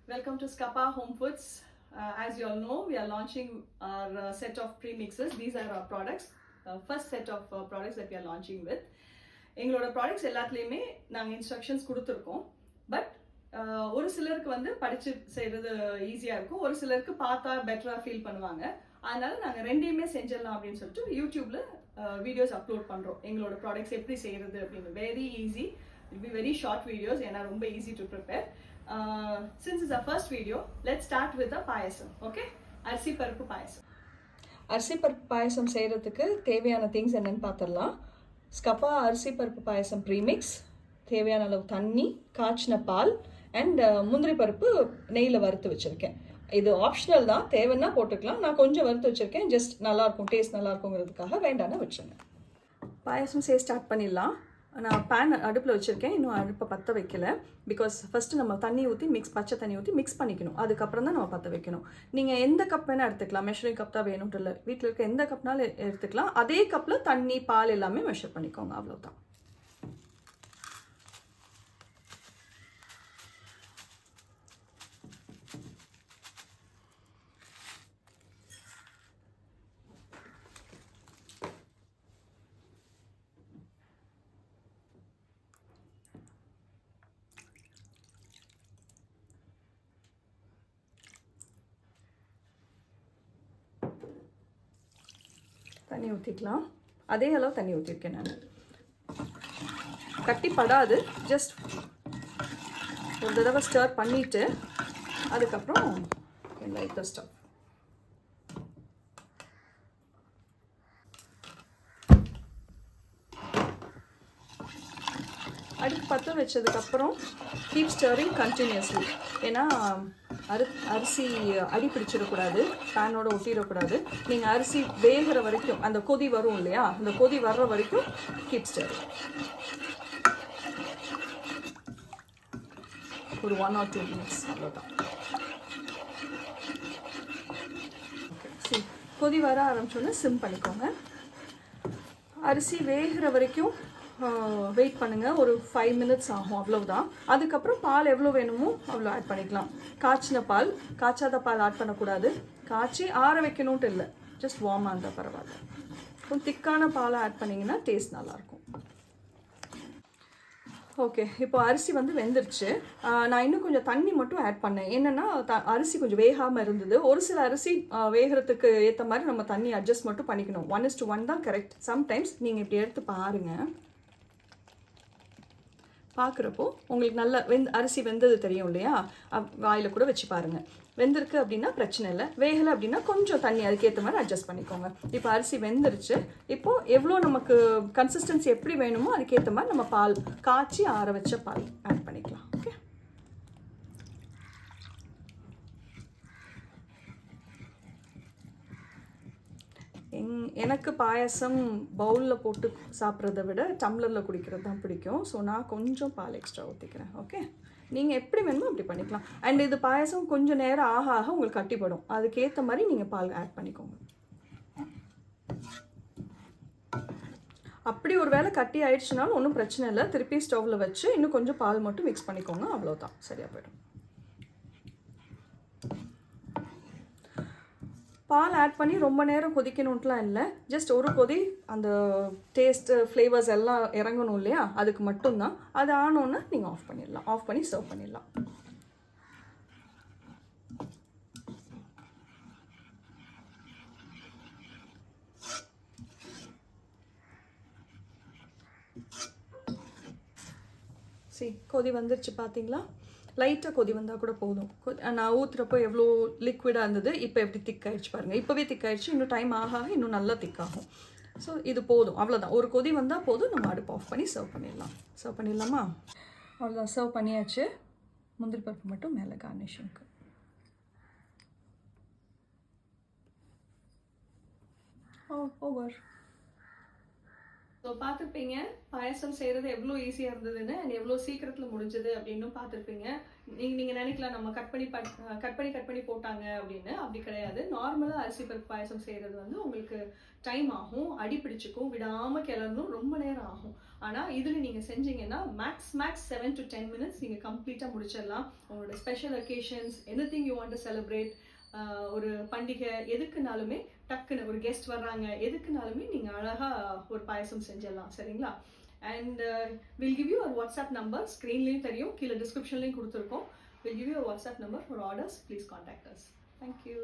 Welcome to Scapa Home Foods. As you all know, we are launching our set of premixes. These are our products. First set of products that we are launching with. எங்களோட products எல்லாத்துலேயுமே நாங்கள் instructions கொடுத்துருக்கோம். But ஒரு சிலருக்கு வந்து படித்து செய்கிறது ஈஸியாக இருக்கும், ஒரு சிலருக்கு பார்த்தா பெட்டராக ஃபீல் பண்ணுவாங்க. அதனால நாங்கள் ரெண்டையுமே செஞ்சிடலாம் அப்படின்னு சொல்லிட்டு யூடியூப்பில் வீடியோஸ் அப்லோட் பண்ணுறோம். எங்களோட ப்ராடக்ட்ஸ் எப்படி செய்கிறது அப்படின்னு very easy. It be very short videos, ஏன்னா ரொம்ப easy to prepare. Since it's our first video, let's start with the payasam. Okay, அரிசி பருப்பு பாயசம். அரிசி பருப்பு பாயசம் செய்கிறதுக்கு தேவையான திங்ஸ் என்னென்னு பார்த்துடலாம். ஸ்கப்பா அரிசி பருப்பு பாயசம் ப்ரீமிக்ஸ், தேவையான அளவு தண்ணி, காய்ச்சின பால் அண்ட் முந்திரி பருப்பு நெய்யில் வறுத்து வச்சுருக்கேன். இது ஆப்ஷனல் தான், தேவைன்னா போட்டுக்கலாம். நான் கொஞ்சம் வறுத்து வச்சுருக்கேன், ஜஸ்ட் நல்லாயிருக்கும், டேஸ்ட் நல்லாயிருக்குங்கிறதுக்காக வேண்டான்னு வச்சுருங்க. பாயசம் செய்ய ஸ்டார்ட் பண்ணிடலாம். நான் பேன் அடுப்பில் வச்சுருக்கேன், இன்னும் அடுப்பை பற்ற வைக்கல. பிகாஸ் ஃபஸ்ட்டு நம்ம தண்ணி ஊற்றி பச்சை தண்ணி ஊற்றி மிக்ஸ் பண்ணிக்கணும், அதுக்கப்புறம் தான் நம்ம பற்ற வைக்கணும். நீங்கள் எந்த கப் வேணால் எடுத்துக்கலாம், மெஷரிங் கப் தான் வேணும்ட்டு இல்லை, வீட்டில் இருக்க எந்த கப்னாலும் எடுத்துக்கலாம். அதே கப்பில் தண்ணி பால் எல்லாமே மெஷர் பண்ணிக்கோங்க, அவ்வளோதான். தண்ணி ஊற்றிக்கலாம். அதே அளவு தண்ணி ஊற்றிருக்கேன் நான். கட்டி படாது, ஜஸ்ட் ஒரு தடவை ஸ்டர் பண்ணிவிட்டு அதுக்கப்புறம் லைட் த ஸ்டவ். அடுப்பு பற்ற வச்சதுக்கப்புறம் கீப் ஸ்டரிங் கண்டினியூஸ்லி. ஏன்னா அரிசி அடி பிடிச்சிடக்கூடாது, பேனோட ஒட்டிடக்கூடாது. நீங்கள் அரிசி வேகிற வரைக்கும், அந்த கொதி வரும் இல்லையா, அந்த கொதி வர்ற வரைக்கும் கீப் ஸ்டரிங். ஒரு 1 or 2 minutes, அவ்வளோதான். கொதி வர ஆரம்பிச்சோன்னே சிம் பண்ணிக்கோங்க. அரிசி வேகிற வரைக்கும் வெயிட் பண்ணுங்கள், ஒரு 5 minutes ஆகும், அவ்வளவுதான். அதுக்கப்புறம் பால் எவ்வளோ வேணுமோ அவ்வளோ ஆட் பண்ணிக்கலாம். காய்ச்சின பால், காய்ச்சாத பால் ஆட் பண்ணக்கூடாது. காய்ச்சி ஆற வைக்கணுன்ட்டு இல்லை, ஜஸ்ட் வார்மாக இருந்தால் பரவாயில்ல. கொஞ்சம் திக்கான பாலை ஆட் பண்ணிங்கன்னா டேஸ்ட் நல்லாயிருக்கும். ஓகே, இப்போ அரிசி வந்து வெந்துருச்சு. நான் இன்னும் கொஞ்சம் தண்ணி மட்டும் ஆட் பண்ணேன். என்னென்னா அரிசி கொஞ்சம் வேகாமல் இருந்தது. ஒரு சில அரிசி வேகிறதுக்கு ஏற்ற மாதிரி நம்ம தண்ணி அட்ஜஸ்ட் மட்டும் பண்ணிக்கணும். 1:1 தான் கரெக்ட். சம்டைம்ஸ் நீங்கள் இப்படி எடுத்து பாருங்கள், பார்க்குறப்போ உங்களுக்கு நல்லா அரிசி வெந்தது தெரியும் இல்லையா, வாயில் கூட வச்சு பாருங்கள். வெந்திருக்கு அப்படின்னா பிரச்சனை இல்லை, வேகலை அப்படின்னா கொஞ்சம் தண்ணி அதுக்கேற்ற மாதிரி அட்ஜஸ்ட் பண்ணிக்கோங்க. இப்போ அரிசி வெந்துருச்சு. இப்போது எவ்வளோ நமக்கு கன்சிஸ்டன்சி எப்படி வேணுமோ அதுக்கேற்ற மாதிரி நம்ம பால் காய்ச்சி ஆற வச்ச பால் ஆட் பண்ணிக்கலாம். ஓகே, எனக்கு பாயசம் பவுலில் போட்டு சாப்பிட்றத விட டம்ளரில் குடிக்கிறது தான் பிடிக்கும். ஸோ நான் கொஞ்சம் பால் எக்ஸ்ட்ரா ஊற்றிக்கிறேன். ஓகே, நீங்கள் எப்படி வேணுமோ அப்படி பண்ணிக்கலாம். அண்ட் இது பாயசம் கொஞ்சம் நேரம் ஆக ஆக உங்களுக்கு கட்டிப்படும், அதுக்கேற்ற மாதிரி நீங்கள் பால் ஆட் பண்ணிக்கோங்க. அப்படி ஒரு வேளை கட்டி ஆயிடுச்சுனாலும் ஒன்றும் பிரச்சனை இல்லை, திருப்பி ஸ்டவ்வில் வச்சு இன்னும் கொஞ்சம் பால் மட்டும் மிக்ஸ் பண்ணிக்கோங்க, அவ்வளோதான், சரியாக போய்டும். பால் ஆட் பண்ணி ரொம்ப நேரம் கொதிக்கணுன்ட்டுலாம் இல்லை, ஜஸ்ட் ஒரு கொதி அந்த டேஸ்ட்டு ஃப்ளேவர்ஸ் எல்லாம் இறங்கணும் இல்லையா, அதுக்கு மட்டும்தான். அது ஆனோன்னு நீங்கள் ஆஃப் பண்ணிடலாம், ஆஃப் பண்ணி சர்வ் பண்ணிடலாம். கொதி வந்துருச்சு பார்த்தீங்களா, லைட்டாக கொதி வந்தால் கூட போதும். நான் ஊற்றுறப்போ எவ்வளோ லிக்விடாக இருந்தது, இப்போ எப்படி திக்காயிடுச்சு பாருங்கள். இப்போவே திக்காயிடுச்சு, இன்னும் டைம் ஆக இன்னும் நல்லா திக்காகும். ஸோ இது போதும், அவ்வளோதான். ஒரு கொதி வந்தால் போதும், நம்ம அடுப்பு ஆஃப் பண்ணி சர்வ் பண்ணிடலாம். சர்வ் பண்ணிடலாமா? அவ்வளோதான், சர்வ் பண்ணியாச்சு. முந்திரி பருப்பு மட்டும் மேலே கார்னிஷிங்க்கு. ஓவர். ஸோ பார்த்துருப்பீங்க பாயசம் செய்கிறது எவ்வளோ ஈஸியாக இருந்ததுன்னு அண்ட் எவ்வளோ சீக்கிரத்தில் முடிஞ்சது அப்படின்னும் பார்த்துருப்பீங்க. நீங்கள் நினைக்கலாம் நம்ம கட் பண்ணி போட்டாங்க அப்படின்னு. அப்படி கிடையாது. நார்மலாக அரிசி பருப்பு பாயசம் செய்கிறது வந்து உங்களுக்கு டைம் ஆகும், அடி பிடிச்சிக்கும், விடாமல் கிளறணும், ரொம்ப நேரம் ஆகும். ஆனால் இதில் நீங்கள் செஞ்சீங்கன்னா மேக்ஸ் 7 to 10 minutes நீங்கள் கம்ப்ளீட்டாக முடிச்சிடலாம். உங்களோட special occasions anything you want to celebrate, ஒரு பண்டிகை எதுக்குனாலுமே டக்குன்னு ஒரு கெஸ்ட் வர்றாங்க எதுக்குனாலுமே நீங்கள் அழகாக ஒரு பாயசம் செஞ்சிடலாம். சரிங்களா? அண்ட் வில் கிவ் யூ ஒரு வாட்ஸ்அப் நம்பர், ஸ்க்ரீன்லேயும் தெரியும், கீழே டிஸ்கிரிப்ஷன்லேயும் கொடுத்துருக்கோம். Will give you WhatsApp number for orders. Please contact as. Thank you.